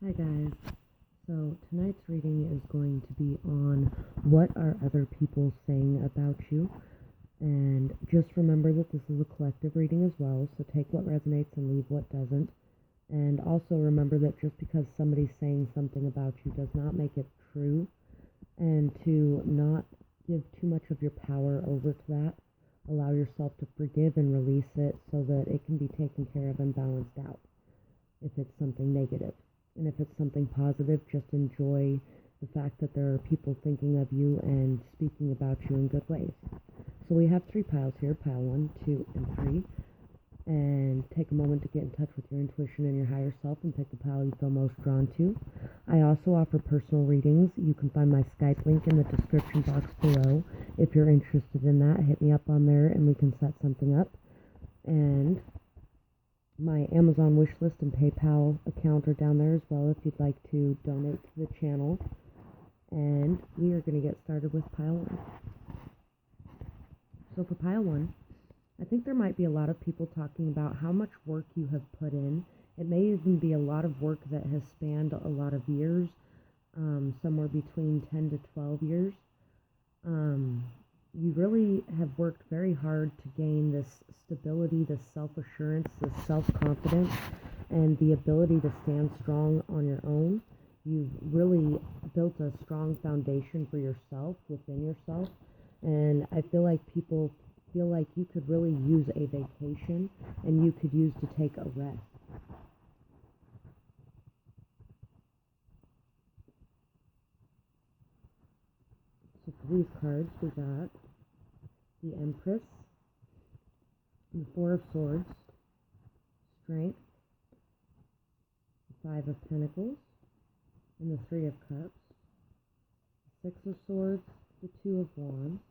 Hi guys. So tonight's reading is going to be on what are other people saying about you. And just remember that this is a collective reading as well, so take what resonates and leave what doesn't. And also remember that just because somebody's saying something about you does not make it true, and to not give too much of your power over to that. Allow yourself to forgive and release it so that it can be taken care of and balanced out if it's something negative. And if it's something positive, just enjoy the fact that there are people thinking of you and speaking about you in good ways. So we have 3 piles here, pile 1, 2, and 3. And take a moment to get in touch with your intuition and your higher self and pick the pile you feel most drawn to. I also offer personal readings. You can find my Skype link in the description box below. If you're interested in that, hit me up on there and we can set something up. And my Amazon wishlist and PayPal account are down there as well if you'd like to donate to the channel. And we are going to get started with pile 1. So for pile 1, I think there might be a lot of people talking about how much work you have put in. It may even be a lot of work that has spanned a lot of years, somewhere between 10 to 12 years. You really have worked very hard to gain this stability, this self-assurance, this self-confidence, and the ability to stand strong on your own. You've really built a strong foundation for yourself, within yourself, and I feel like people feel like you could really use a vacation and you could use to take a rest. So for these cards, we got the Empress, the 4 of Swords, Strength, the 5 of Pentacles, and the 3 of Cups, the 6 of Swords, the 2 of Wands,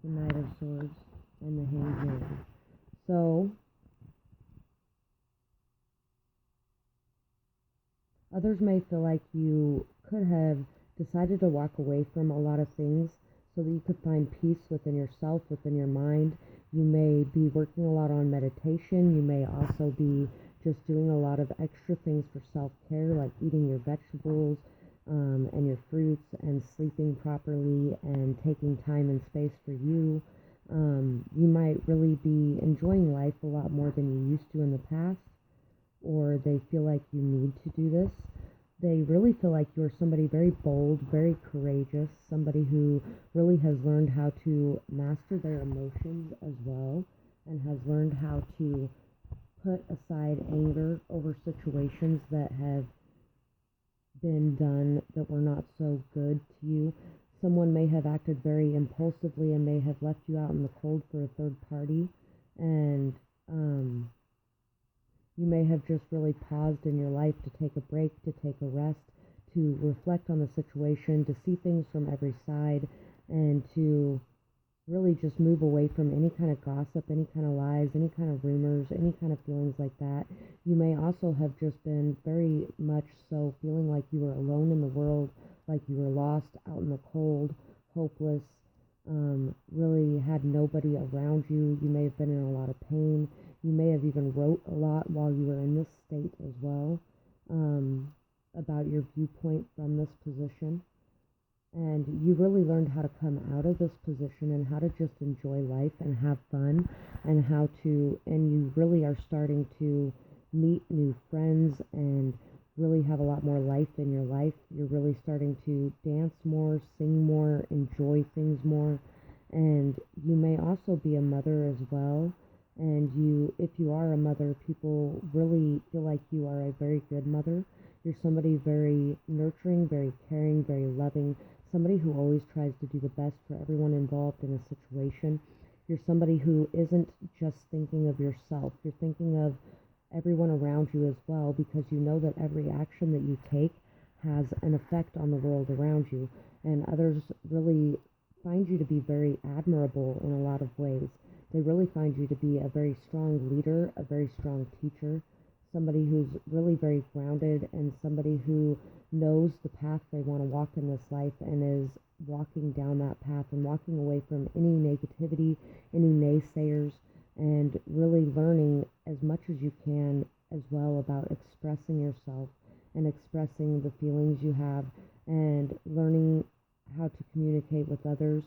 the Knight of Swords, and the Hanged Man. So, others may feel like you could have decided to walk away from a lot of things so that you could find peace within yourself, within your mind. You may be working a lot on meditation. You may also be just doing a lot of extra things for self-care, like eating your vegetables and your fruits and sleeping properly and taking time and space for you. You might really be enjoying life a lot more than you used to in the past, or they feel like you need to do this. They really feel like you're somebody very bold, very courageous, somebody who really has learned how to master their emotions as well, and has learned how to put aside anger over situations that have been done that were not so good to you. Someone may have acted very impulsively and may have left you out in the cold for a third party, and you may have just really paused in your life to take a break, to take a rest, to reflect on the situation, to see things from every side, and to really just move away from any kind of gossip, any kind of lies, any kind of rumors, any kind of feelings like that. You may also have just been very much so feeling like you were alone in the world, like you were lost out in the cold, hopeless, really had nobody around you. You may have been in a lot of pain. You may have even wrote a lot while you were in this state as well, about your viewpoint from this position. And you really learned how to come out of this position and how to just enjoy life and have fun, and and you really are starting to meet new friends and really have a lot more life in your life. You're really starting to dance more, sing more, enjoy things more. And you may also be a mother as well. And if you are a mother, people really feel like you are a very good mother. You're somebody very nurturing, very caring, very loving, somebody who always tries to do the best for everyone involved in a situation. You're somebody who isn't just thinking of yourself. You're thinking of everyone around you as well, because you know that every action that you take has an effect on the world around you. And others really find you to be very admirable in a lot of ways. They really find you to be a very strong leader, a very strong teacher, somebody who's really very grounded, and somebody who knows the path they want to walk in this life and is walking down that path and walking away from any negativity, any naysayers, and really learning as much as you can as well about expressing yourself and expressing the feelings you have and learning how to communicate with others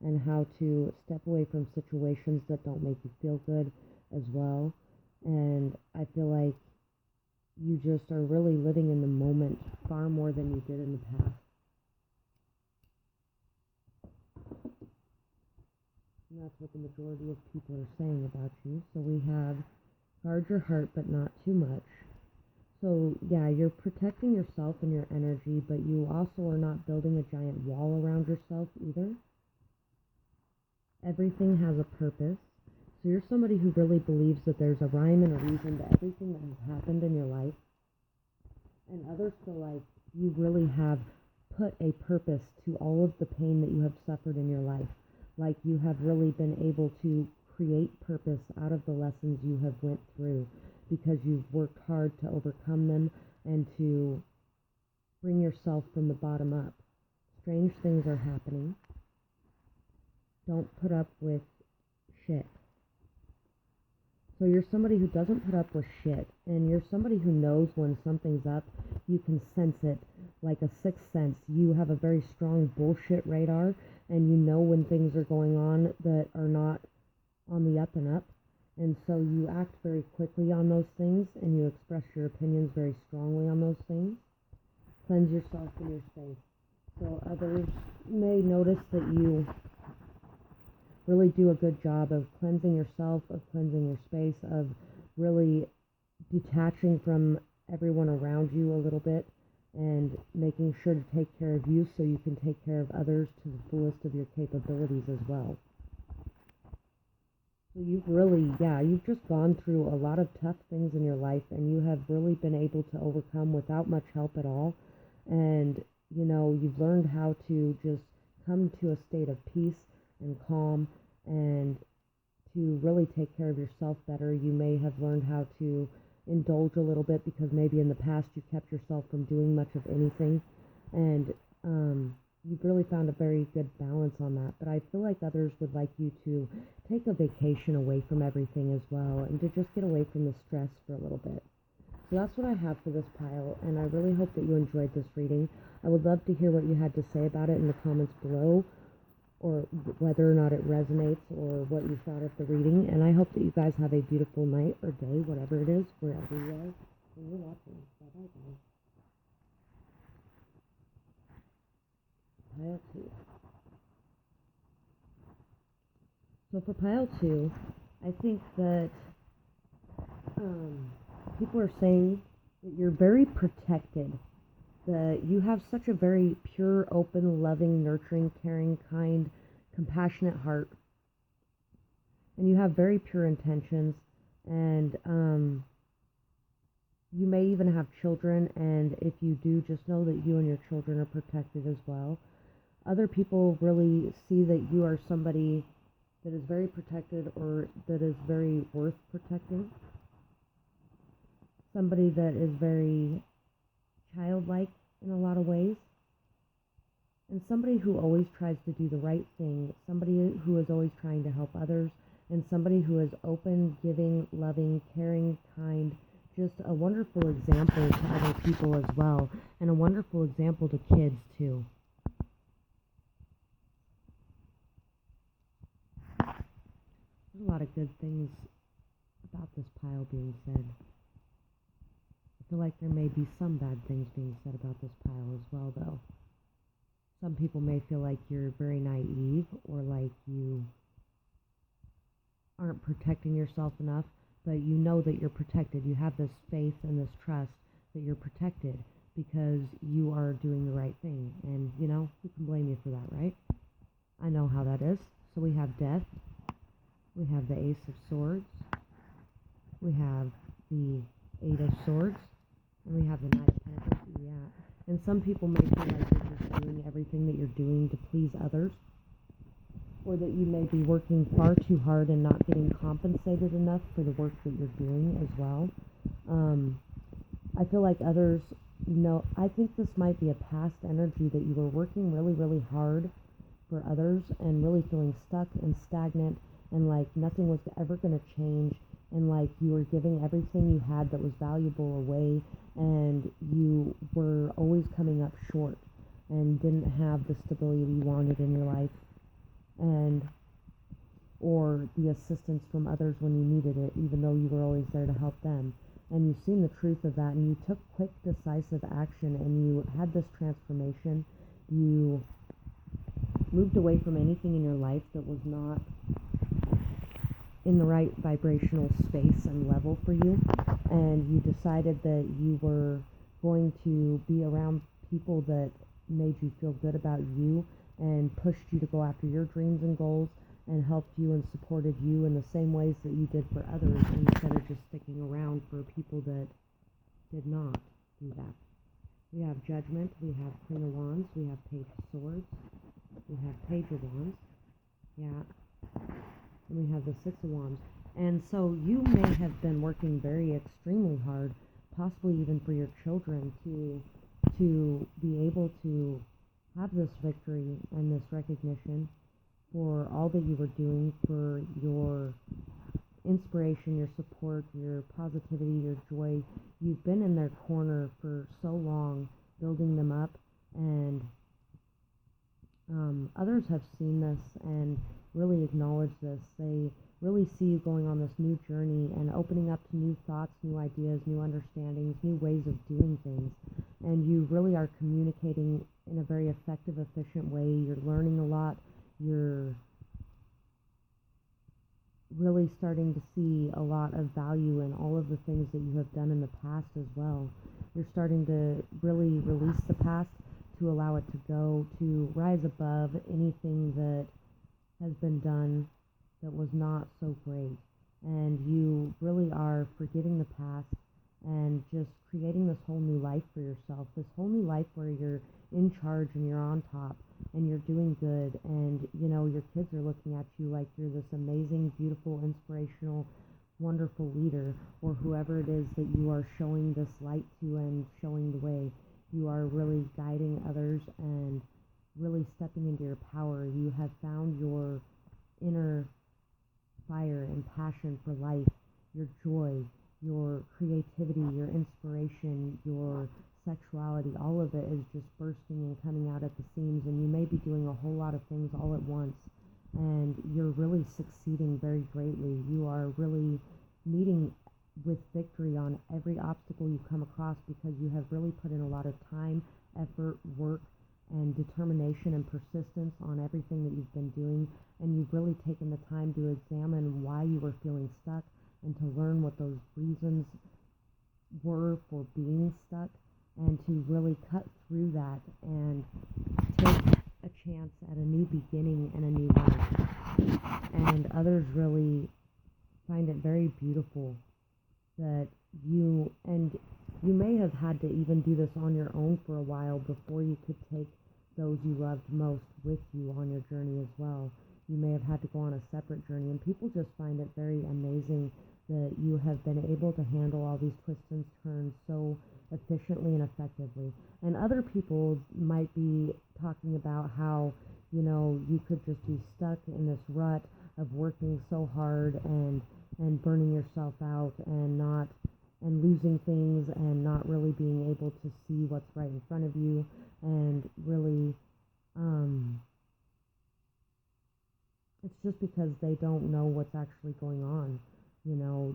and how to step away from situations that don't make you feel good as well. And I feel like you just are really living in the moment far more than you did in the past. And that's what the majority of people are saying about you. So we have guard your heart, but not too much. So yeah, you're protecting yourself and your energy, but you also are not building a giant wall around yourself either. Everything has a purpose. So you're somebody who really believes that there's a rhyme and a reason to everything that has happened in your life. And others feel like you really have put a purpose to all of the pain that you have suffered in your life. Like you have really been able to create purpose out of the lessons you have went through because you've worked hard to overcome them and to bring yourself from the bottom up. Strange things are happening. Don't put up with shit. So you're somebody who doesn't put up with shit, and you're somebody who knows when something's up. You can sense it like a sixth sense. You have a very strong bullshit radar, and you know when things are going on that are not on the up and up. And so you act very quickly on those things, and you express your opinions very strongly on those things. Cleanse yourself in your space. So others may notice that you really do a good job of cleansing yourself, of cleansing your space, of really detaching from everyone around you a little bit and making sure to take care of you so you can take care of others to the fullest of your capabilities as well. So you've just gone through a lot of tough things in your life, and you have really been able to overcome without much help at all. And, you've learned how to just come to a state of peace and calm and to really take care of yourself better. You may have learned how to indulge a little bit because maybe in the past you kept yourself from doing much of anything. And you've really found a very good balance on that. But I feel like others would like you to take a vacation away from everything as well and to just get away from the stress for a little bit. So that's what I have for this pile, and I really hope that you enjoyed this reading. I would love to hear what you had to say about it in the comments below, or whether or not it resonates, or what you thought of the reading. And I hope that you guys have a beautiful night or day, whatever it is, wherever you are when you're watching. Bye-bye, guys. Pile 2. So for pile 2, I think that people are saying that you're very protected, that you have such a very pure, open, loving, nurturing, caring, kind, compassionate heart, and you have very pure intentions, and you may even have children, and if you do, just know that you and your children are protected as well. Other people really see that you are somebody that is very protected, or that is very worth protecting. Somebody that is very childlike in a lot of ways. And somebody who always tries to do the right thing. Somebody who is always trying to help others. And somebody who is open, giving, loving, caring, kind. Just a wonderful example to other people as well. And a wonderful example to kids too. There's a lot of good things about this pile being said. I feel like there may be some bad things being said about this pile as well, though. Some people may feel like you're very naive, or like you aren't protecting yourself enough, but you know that you're protected. You have this faith and this trust that you're protected because you are doing the right thing. And, who can blame you for that, right? I know how that is. So we have death. We have the Ace of Swords. We have the Eight of Swords. And we have the Knight of Pentacles. Yeah. And some people may feel like you're just doing everything that you're doing to please others. Or that you may be working far too hard and not getting compensated enough for the work that you're doing as well. I feel like others I think this might be a past energy that you were working really, really hard for others and really feeling stuck and stagnant and like nothing was ever going to change, and like you were giving everything you had that was valuable away, and you always coming up short and didn't have the stability you wanted in your life, and or the assistance from others when you needed it, even though you were always there to help them. And you've seen the truth of that, and you took quick, decisive action, and you had this transformation. You moved away from anything in your life that was not in the right vibrational space and level for you, and you decided that you were going to be around people that made you feel good about you and pushed you to go after your dreams and goals, and helped you and supported you in the same ways that you did for others, instead of just sticking around for people that did not do that. We have Judgment, we have Queen of Wands, we have Page of Swords, we have Page of Wands, and we have the Six of Wands. And so you may have been working very extremely hard, possibly even for your children, to be able to have this victory and this recognition for all that you were doing, for your inspiration, your support, your positivity, your joy. You've been in their corner for so long, building them up, and others have seen this and really acknowledge this. They really see you going on this new journey and opening up to new thoughts, new ideas, new understandings, new ways of doing things. And you really are communicating in a very effective, efficient way. You're learning a lot. You're really starting to see a lot of value in all of the things that you have done in the past as well. You're starting to really release the past, to allow it to go, to rise above anything that has been done that was not so great. And you really are forgiving the past and just creating this whole new life for yourself, this whole new life where you're in charge and you're on top and you're doing good, and your kids are looking at you like you're this amazing, beautiful, inspirational, wonderful leader, or whoever it is that you are showing this light to and showing the way. You are really guiding others and really stepping into your power. You have found your inner fire and passion for life, your joy, your creativity, your inspiration, your sexuality. All of it is just bursting and coming out at the seams, and you may be doing a whole lot of things all at once, and you're really succeeding very greatly. You are really meeting with victory on every obstacle you come across, because you have really put in a lot of time, effort, work, and determination and persistence on everything that you've been doing, and you've really taken the time to examine why you were feeling stuck and to learn what those reasons were for being stuck, and to really cut through that and take a chance at a new beginning and a new life. And others really find it very beautiful that you may have had to even do this on your own for a while before you could take those you loved most with you on your journey as well. You may have had to go on a separate journey, and people just find it very amazing that you have been able to handle all these twists and turns so efficiently and effectively. And other people might be talking about how, you could just be stuck in this rut of working so hard and burning yourself out and losing things and not really being able to see what's right in front of you, and really it's just because they don't know what's actually going on.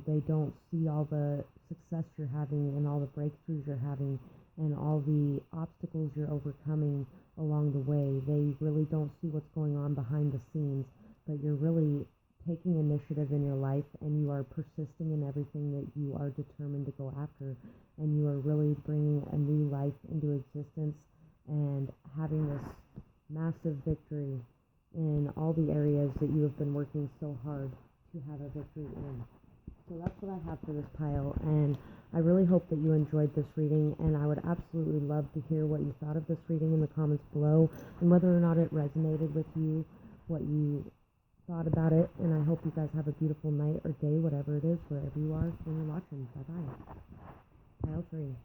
They don't see all the success you're having and all the breakthroughs you're having and all the obstacles you're overcoming along the way. They really don't see what's going on behind the scenes, but you're really taking initiative in your life, and you are persisting in everything that you are determined to go after, and you are really bringing a new life into existence and having this massive victory in all the areas that you have been working so hard to have a victory in. So that's what I have for this pile, and I really hope that you enjoyed this reading, and I would absolutely love to hear what you thought of this reading in the comments below, and whether or not it resonated with you, what you thought about it. And I hope you guys have a beautiful night or day, whatever it is, wherever you are when you're watching. Bye-bye. Pile 3.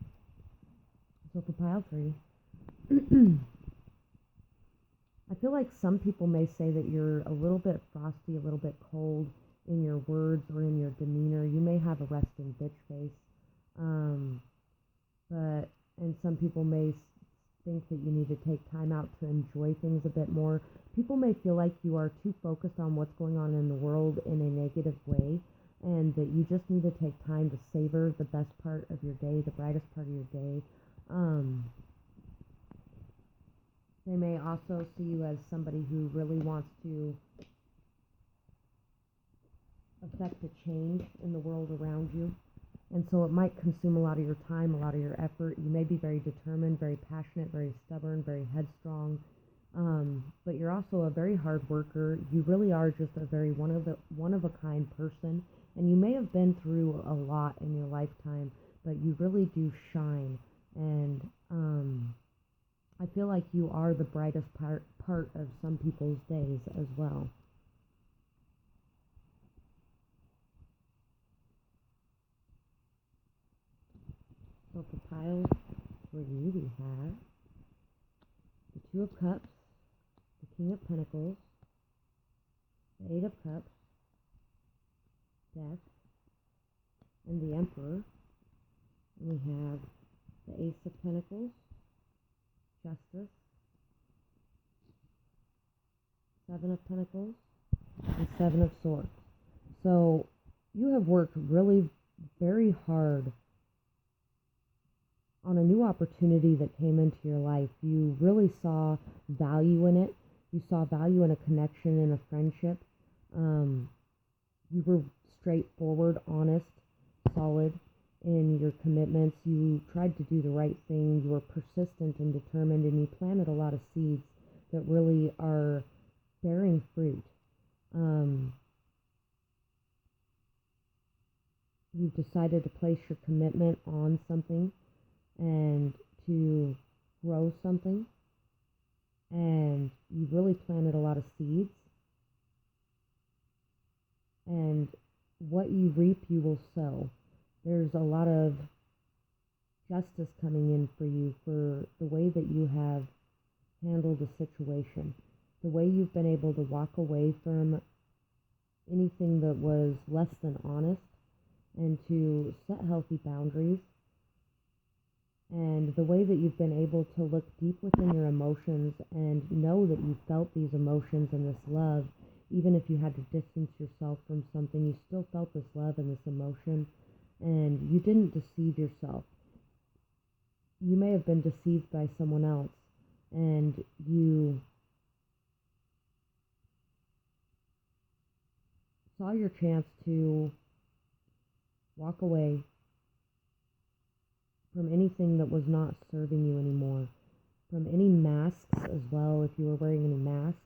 So for pile 3, I feel like some people may say that you're a little bit frosty, a little bit cold in your words or in your demeanor. You may have a resting bitch face. And some people may think that you need to take time out to enjoy things a bit more. People may feel like you are too focused on what's going on in the world in a negative way, and that you just need to take time to savor the best part of your day, the brightest part of your day. They may also see you as somebody who really wants to affect a change in the world around you. And so it might consume a lot of your time, a lot of your effort. You may be very determined, very passionate, very stubborn, very headstrong. But you're also a very hard worker. You really are just a very one of a kind person. And you may have been through a lot in your lifetime, but you really do shine. And I feel like you are the brightest part of some people's days as well. So for piles for you, we have the Two of Cups, the King of Pentacles, the Eight of Cups, Death, and the Emperor. And we have the Ace of Pentacles, Justice, Seven of Pentacles, and Seven of Swords. So you have worked really very hard on a new opportunity that came into your life. You really saw value in it. You saw value in a connection, in a friendship. You were straightforward, honest, solid in your commitments. You tried to do the right thing. You were persistent and determined, and you planted a lot of seeds that really are bearing fruit. You've decided to place your commitment on something and to grow something, and you really planted a lot of seeds, and what you reap you will sow. There's a lot of justice coming in for you for the way that you have handled the situation, the way you've been able to walk away from anything that was less than honest, and to set healthy boundaries, and the way that you've been able to look deep within your emotions and know that you felt these emotions and this love. Even if you had to distance yourself from something, you still felt this love and this emotion, and you didn't deceive yourself. You may have been deceived by someone else, and you saw your chance to walk away from anything that was not serving you anymore, from any masks as well. If you were wearing any masks,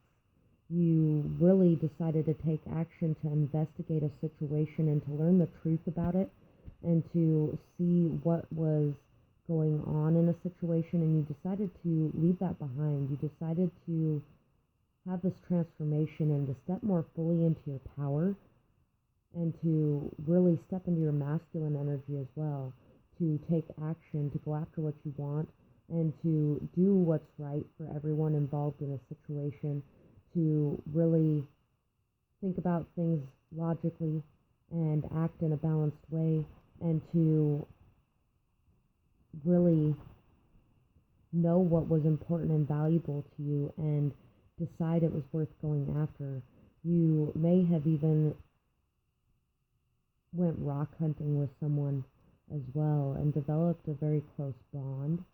you really decided to take action to investigate a situation and to learn the truth about it, and to see what was going on in a situation, and you decided to leave that behind. You decided to have this transformation and to step more fully into your power, and to really step into your masculine energy as well, to take action, to go after what you want, and to do what's right for everyone involved in a situation, to really think about things logically and act in a balanced way, and to really know what was important and valuable to you and decide it was worth going after. You may have even went rock hunting with someone as well and developed a very close bond.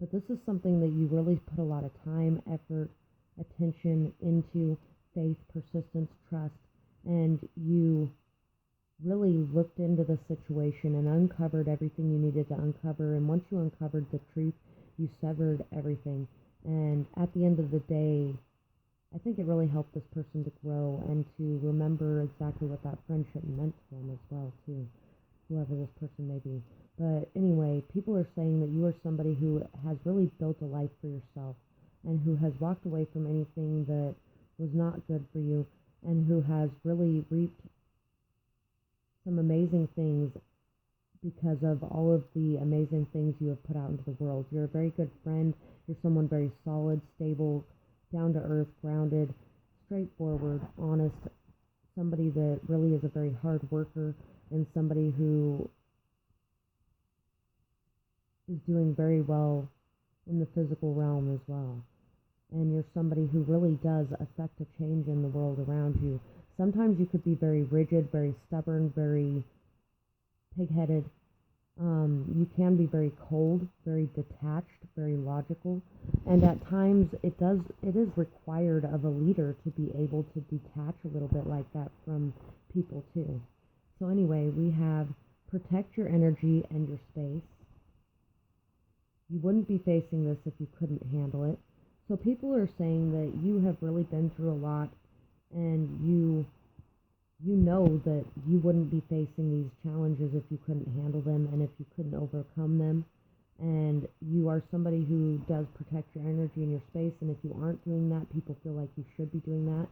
But this is something that you really put a lot of time, effort, attention into, faith, persistence, trust, and you really looked into the situation and uncovered everything you needed to uncover. And once you uncovered the truth, you severed everything. And at the end of the day, I think it really helped this person to grow and to remember exactly what that friendship meant to them as well, too, whoever this person may be. But anyway, people are saying that you are somebody who has really built a life for yourself, and who has walked away from anything that was not good for you, and who has really reaped some amazing things because of all of the amazing things you have put out into the world. You're a very good friend. You're someone very solid, stable, down to earth, grounded, straightforward, honest, somebody that really is a very hard worker, and somebody who is doing very well in the physical realm as well. And you're somebody who really does affect a change in the world around you. Sometimes you could be very rigid, very stubborn, very pig-headed. You can be very cold, very detached, very logical, and at times it is required of a leader to be able to detach a little bit like that from people too. So anyway, we have protect your energy and your space. You wouldn't be facing this if you couldn't handle it. So people are saying that you have really been through a lot, and you know that you wouldn't be facing these challenges if you couldn't handle them and if you couldn't overcome them. And you are somebody who does protect your energy and your space, and if you aren't doing that, people feel like you should be doing that.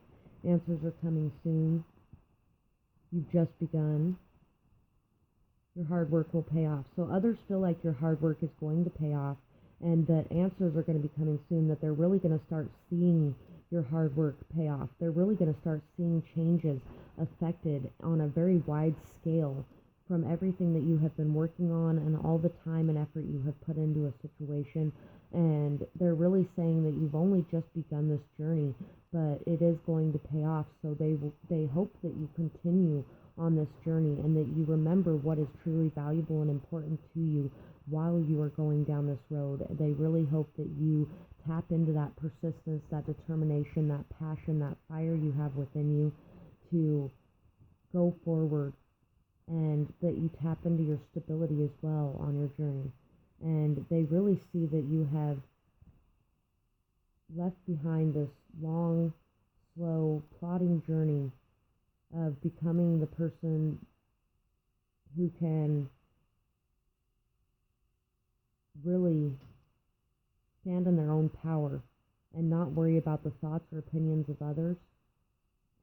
Answers are coming soon. You've just begun. Your hard work will pay off. So others feel like your hard work is going to pay off, and that answers are going to be coming soon, that they're really going to start seeing your hard work pay off. They're really going to start seeing changes affected on a very wide scale from everything that you have been working on and all the time and effort you have put into a situation. And they're really saying that you've only just begun this journey, but it is going to pay off. So they hope that you continue on this journey and that you remember what is truly valuable and important to you while you are going down this road. They really hope that you tap into that persistence, that determination, that passion, that fire you have within you to go forward, and that you tap into your stability as well on your journey. And they really see that you have left behind this long, slow, plodding journey of becoming the person who can really stand in their own power and not worry about the thoughts or opinions of others,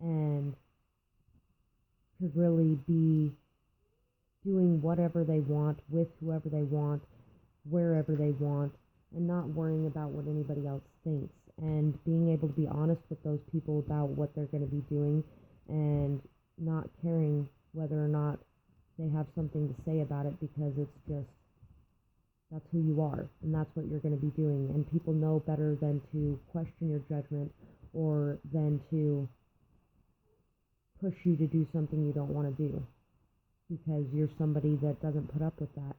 and to really be doing whatever they want with whoever they want, wherever they want, and not worrying about what anybody else thinks, and being able to be honest with those people about what they're going to be doing, and not caring whether or not they have something to say about it, because it's just, that's who you are, and that's what you're going to be doing. And people know better than to question your judgment or than to push you to do something you don't want to do, because you're somebody that doesn't put up with that.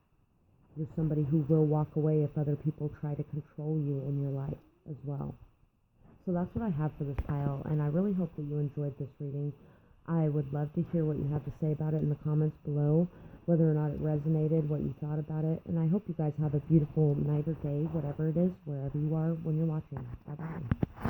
You're somebody who will walk away if other people try to control you in your life as well. So that's what I have for this pile, and I really hope that you enjoyed this reading. I would love to hear what you have to say about it in the comments below, whether or not it resonated, what you thought about it, and I hope you guys have a beautiful night or day, whatever it is, wherever you are when you're watching. Bye-bye.